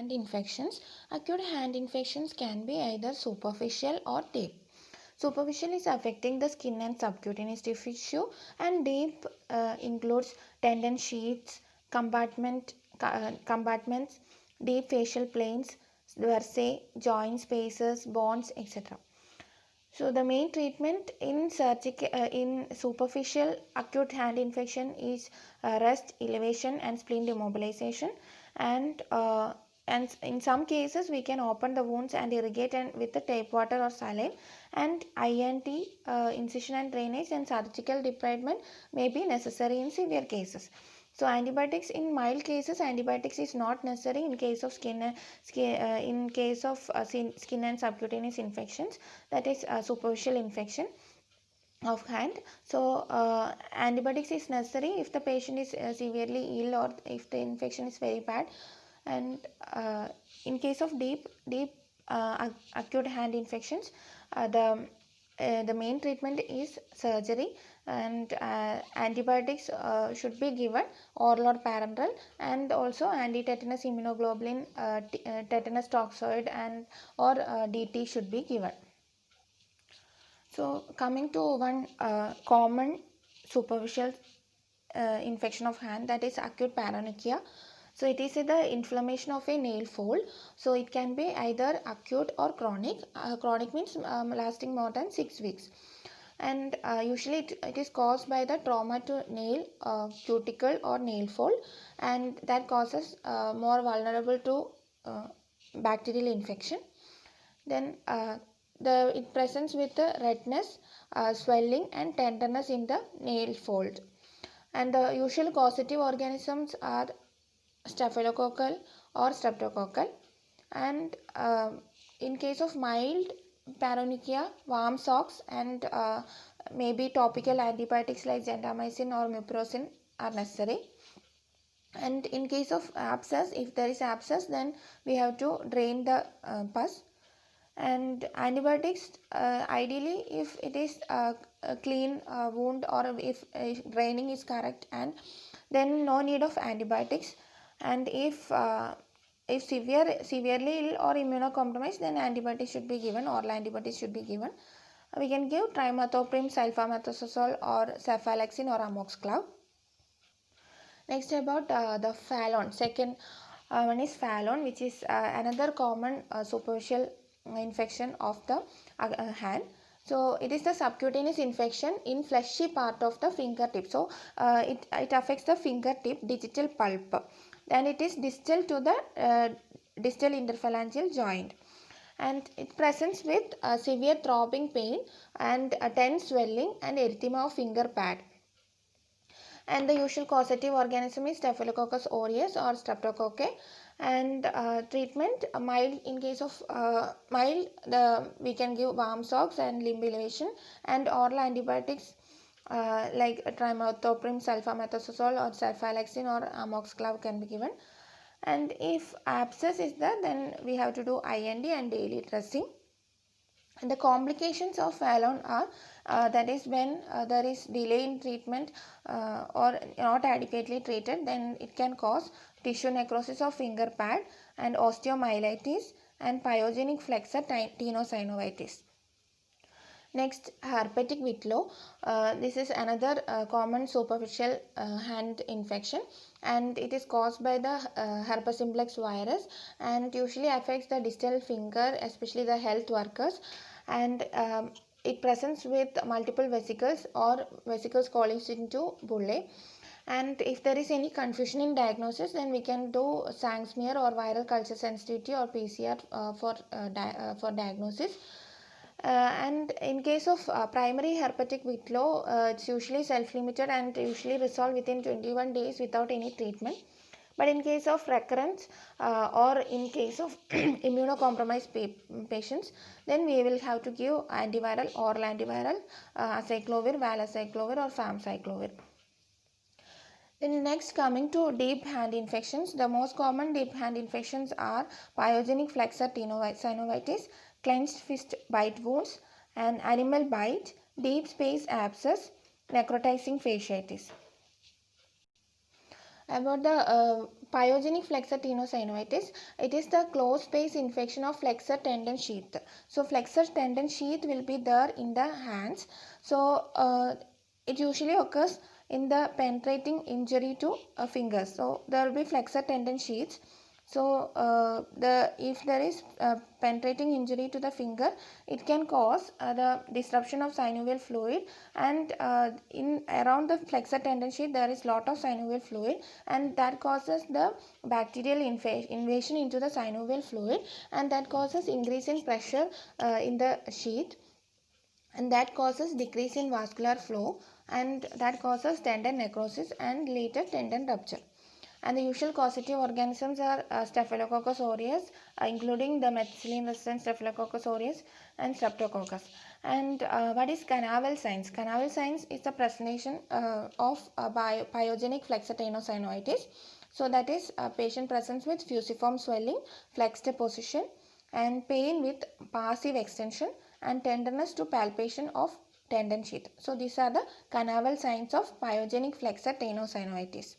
hand infections. Acute hand infections can be either superficial or deep. Superficial is affecting the skin and subcutaneous tissue, and deep includes tendon sheaths, compartments, deep facial planes, versae, joint spaces, bones, etc. So the main treatment in superficial acute hand infection is rest, elevation, and spleen demobilization, and in some cases we can open the wounds and irrigate with the tape water or saline, and INT, incision and drainage, and surgical debridement may be necessary in severe cases. So antibiotics in mild cases, antibiotics is not necessary in case of skin and subcutaneous infections, that is superficial infection of hand. So antibiotics is necessary if the patient is severely ill or if the infection is very bad. And in case of deep acute hand infections, the main treatment is surgery, and antibiotics should be given oral or parenteral, and also anti-tetanus immunoglobulin, tetanus toxoid, and or DT should be given. So coming to one common superficial infection of hand, that is acute paronychia. So it is the inflammation of a nail fold. So it can be either acute or chronic. Chronic means lasting more than 6 weeks. And usually it is caused by the trauma to nail, cuticle or nail fold, and that causes more vulnerable to bacterial infection. Then it presents with the redness, swelling, and tenderness in the nail fold. And the usual causative organisms are staphylococcal or streptococcal. And in case of mild paronychia, warm socks and maybe topical antibiotics like gentamicin or mupirocin are necessary. And in case of abscess, if there is abscess, then we have to drain the pus. And antibiotics, ideally if it is a clean wound, or if draining is correct, and then no need of antibiotics. And if severely ill or immunocompromised, then antibiotics should be given, oral antibiotics should be given. We can give trimethoprim, sulfamethoxazole, or cefalexin or amoxiclav. Next about the phalon. Second one is phalon, which is another common superficial infection of the hand. So it is the subcutaneous infection in fleshy part of the fingertip. So it affects the fingertip digital pulp. Then it is distal to the distal interphalangeal joint, and it presents with severe throbbing pain and tense swelling and erythema of finger pad. And the usual causative organism is Staphylococcus aureus or Streptococci. And treatment, mild. In case of mild, we can give warm socks and limb elevation, and oral antibiotics like trimethoprim, sulfamethoxazole, or cefalexin or amoxiclav can be given. And if abscess is there, then we have to do IND and daily dressing. And the complications of phalon are that is when there is delay in treatment or not adequately treated, then it can cause tissue necrosis of finger pad and osteomyelitis and pyogenic flexor tenosynovitis. Next, herpetic whitlow. This is another common superficial hand infection, and it is caused by the herpes simplex virus, and usually affects the distal finger, especially the health workers. And it presents with multiple vesicles or vesicles collecting into bullae. And if there is any confusion in diagnosis, then we can do sang smear or viral culture sensitivity or PCR for diagnosis. And in case of primary herpetic whitlow, it's usually self-limited and usually resolved within 21 days without any treatment. But in case of recurrence or in case of immunocompromised patients, then we will have to give antiviral, oral antiviral, acyclovir, valacyclovir, or famciclovir. Then next, coming to deep hand infections, the most common deep hand infections are pyogenic flexor tenosynovitis, clenched fist bite wounds, and animal bite, deep space abscess, necrotizing fasciitis. About the Pyogenic flexor tenosynovitis, it is the closed space infection of flexor tendon sheath. So flexor tendon sheath will be there in the hands. So it usually occurs in the penetrating injury to fingers. So there will be flexor tendon sheaths. So if there is penetrating injury to the finger, it can cause the disruption of synovial fluid, and in around the flexor tendon sheath there is lot of synovial fluid, and that causes the bacterial invasion into the synovial fluid, and that causes increase in pressure in the sheath, and that causes decrease in vascular flow, and that causes tendon necrosis and later tendon rupture. And the usual causative organisms are Staphylococcus aureus, including the methicillin-resistant Staphylococcus aureus and Streptococcus. And what is Canaveral signs? Canaveral signs is the presentation of pyogenic flexor tenosynovitis. So that is patient presents with fusiform swelling, flexed position, and pain with passive extension, and tenderness to palpation of tendon sheath. So these are the Canaveral signs of pyogenic flexor tenosynovitis.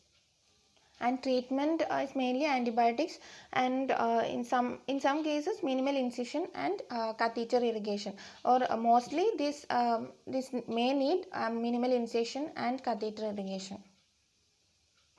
And treatment is mainly antibiotics, and in some cases minimal incision and catheter irrigation, or mostly this may need minimal incision and catheter irrigation.